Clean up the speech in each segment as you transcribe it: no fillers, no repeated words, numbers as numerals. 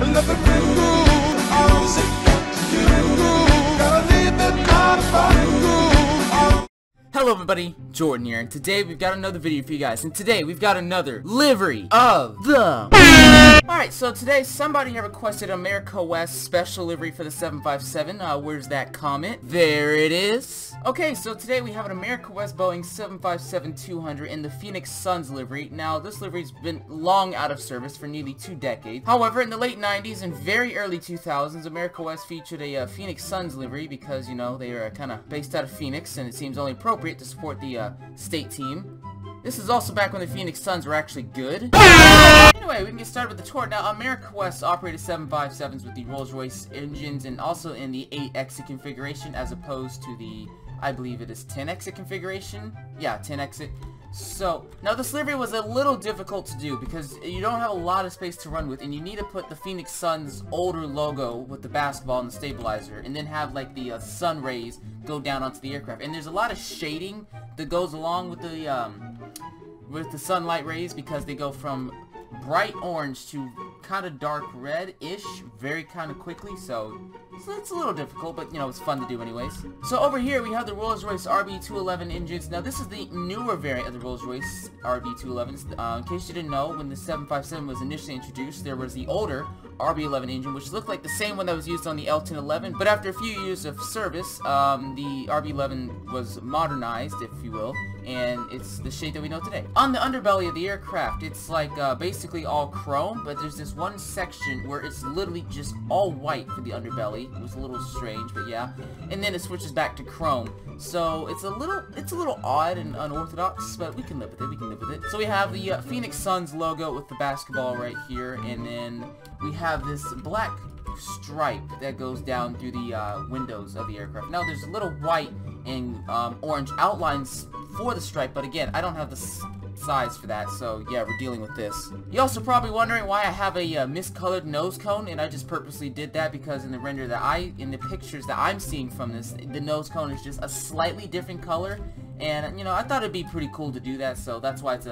Let the wind go. I'll say, you go. Gotta leave it out of my. Hello everybody, Jordan here, and today we've got another video for you guys, and today we've got another livery of the... Alright, so today somebody had requested America West special livery for the 757, where's that comment? There it is! Okay, so today we have an America West Boeing 757-200 in the Phoenix Suns livery. Now, this livery's been long out of service for nearly 2 decades. However, in the late 90s and very early 2000s, America West featured a Phoenix Suns livery because, you know, they are kind of based out of Phoenix, and it seems only appropriate to support the state team. This is also back when the Phoenix Suns were actually good. Anyway, we can get started with the tour. Now, America West operated 757s with the Rolls-Royce engines and also in the 8-exit configuration as opposed to the, I believe it is 10-exit configuration. Yeah, 10-exit. So, now this livery was a little difficult to do because you don't have a lot of space to run with, and you need to put the Phoenix Suns older logo with the basketball and the stabilizer, and then have like the sun rays go down onto the aircraft. And there's a lot of shading that goes along with the sunlight rays because they go from bright orange to kind of dark red-ish very kind of quickly, so it's a little difficult, but you know, it's fun to do anyways. So over here we have the Rolls-Royce RB211 engines. Now this is the newer variant of the Rolls-Royce RB211s. In case you didn't know, when the 757 was initially introduced, there was the older RB11 engine, which looked like the same one that was used on the L1011, but after a few years of service, the RB11 was modernized, if you will, and it's the shape that we know today. On the underbelly of the aircraft, it's like basically all chrome, but there's this one section where it's literally just all white for the underbelly. It was a little strange, but yeah. And then it switches back to chrome. So it's a little odd and unorthodox, but we can live with it. So we have the Phoenix Suns logo with the basketball right here, and then we have this black stripe that goes down through the windows of the aircraft. Now there's little white and orange outlines for the stripe, but again, I don't have the size for that, so yeah, we're dealing with this. You're also probably wondering why I have a miscolored nose cone, and I just purposely did that because in the pictures that I'm seeing from this, the nose cone is just a slightly different color, and you know, I thought it'd be pretty cool to do that, so that's why it's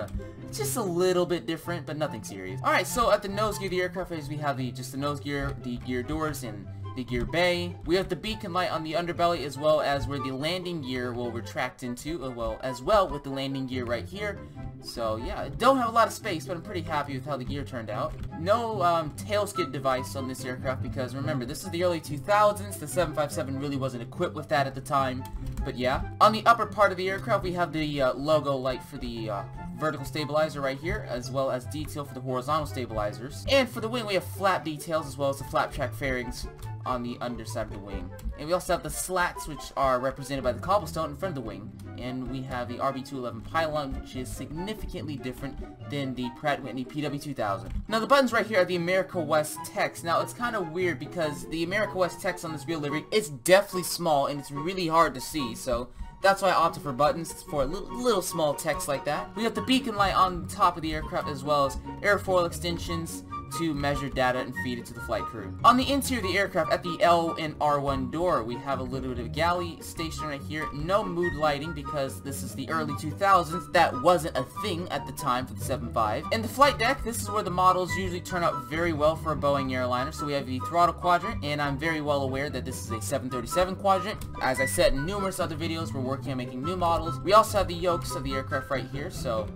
just a little bit different, but nothing serious. Alright, so at the nose gear of the aircraft we have just the nose gear, the gear doors, and the gear bay. We have the beacon light on the underbelly, as well as where the landing gear will retract into, as well with the landing gear right here. So yeah, I don't have a lot of space, but I'm pretty happy with how the gear turned out. No tail skid device on this aircraft because remember, this is the early 2000s. The 757 really wasn't equipped with that at the time, but yeah. On the upper part of the aircraft we have the logo light for the vertical stabilizer right here, as well as detail for the horizontal stabilizers. And for the wing we have flap details as well as the flap track fairings on the underside of the wing. And we also have the slats, which are represented by the cobblestone in front of the wing. And we have the RB211 pylon, which is significantly different than the Pratt & Whitney PW2000. Now the buttons right here are the America West text. Now it's kind of weird because the America West text on this real livery is definitely small and it's really hard to see, so that's why I opted for buttons for a little small text like that. We have the beacon light on top of the aircraft as well as airfoil extensions to measure data and feed it to the flight crew. On the interior of the aircraft, at the L and R1 door, we have a little bit of a galley station right here. No mood lighting because this is the early 2000s. That wasn't a thing at the time for the 7.5. And the flight deck, this is where the models usually turn out very well for a Boeing airliner. So we have the throttle quadrant, and I'm very well aware that this is a 737 quadrant. As I said in numerous other videos, we're working on making new models. We also have the yokes of the aircraft right here, so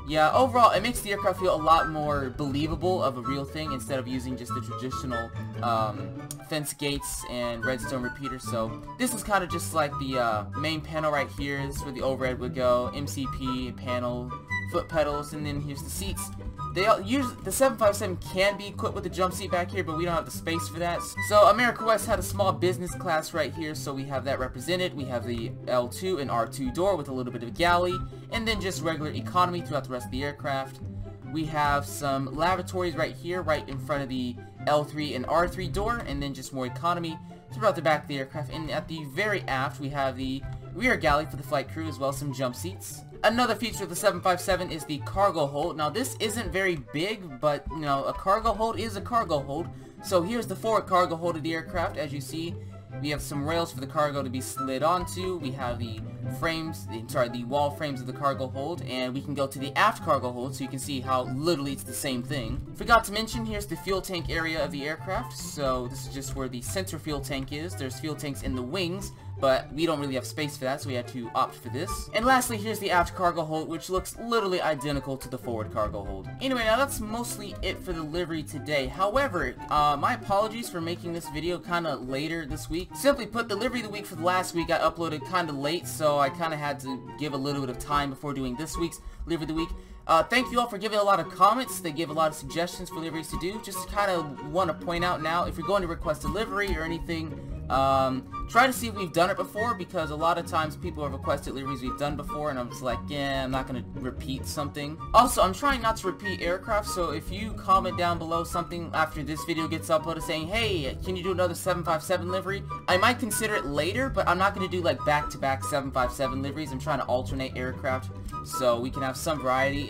yeah, overall, it makes the aircraft feel a lot more believable of a real thing instead of using just the traditional fence gates and redstone repeaters. So this is kind of just like the main panel right here. This is where the overhead would go, MCP panel, foot pedals, and then here's the seats. They all use the 757 can be equipped with a jump seat back here, but we don't have the space for that. So America West had a small business class right here, so we have that represented. We have the L2 and R2 door with a little bit of a galley, and then just regular economy throughout the rest of the aircraft. We have some lavatories right here, right in front of the L3 and R3 door, and then just more economy throughout the back of the aircraft. And at the very aft, we have the rear galley for the flight crew, as well as some jump seats. Another feature of the 757 is the cargo hold. Now this isn't very big, but you know, a cargo hold is a cargo hold. So here's the forward cargo hold of the aircraft. As you see, We have some rails for the cargo to be slid onto. We have the frames, the wall frames of the cargo hold, and we can go to the aft cargo hold so you can see how literally it's the same thing. Forgot to mention, here's the fuel tank area of the aircraft. So this is just where the center fuel tank is. There's fuel tanks in the wings, but we don't really have space for that, so we had to opt for this. And lastly, here's the aft cargo hold, which looks literally identical to the forward cargo hold. Anyway, now that's mostly it for the livery today. However, my apologies for making this video kind of later this week. Simply put, the livery of the week for the last week got uploaded kind of late, so I kind of had to give a little bit of time before doing this week's livery of the week. Thank you all for giving a lot of comments. They give a lot of suggestions for liveries to do. Just kind of want to point out now, if you're going to request a livery or anything, try to see if we've done it before, because a lot of times people have requested liveries we've done before, and I'm just like, yeah, I'm not going to repeat something. Also, I'm trying not to repeat aircraft, so if you comment down below something after this video gets uploaded saying, hey, can you do another 757 livery? I might consider it later, but I'm not going to do like back-to-back 757 liveries. I'm trying to alternate aircraft so we can have some variety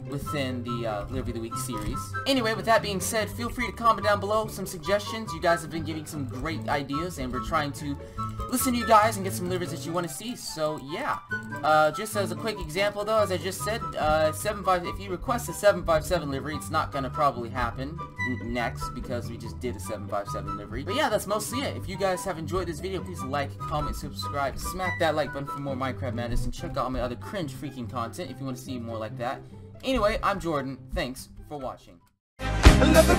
within the Livery of the Week series. Anyway, with that being said, feel free to comment down below some suggestions. You guys have been giving some great ideas, and we're trying to listen to you guys and get some liveries that you want to see. So yeah, just as a quick example though, as I just said, if you request a 757 livery, it's not gonna probably happen next because we just did a 757 livery. But yeah, that's mostly it. If you guys have enjoyed this video, please like, comment, subscribe, smack that like button for more Minecraft madness, and check out all my other cringe freaking content if you want to see more like that. Anyway, I'm Jordan. Thanks for watching. Let the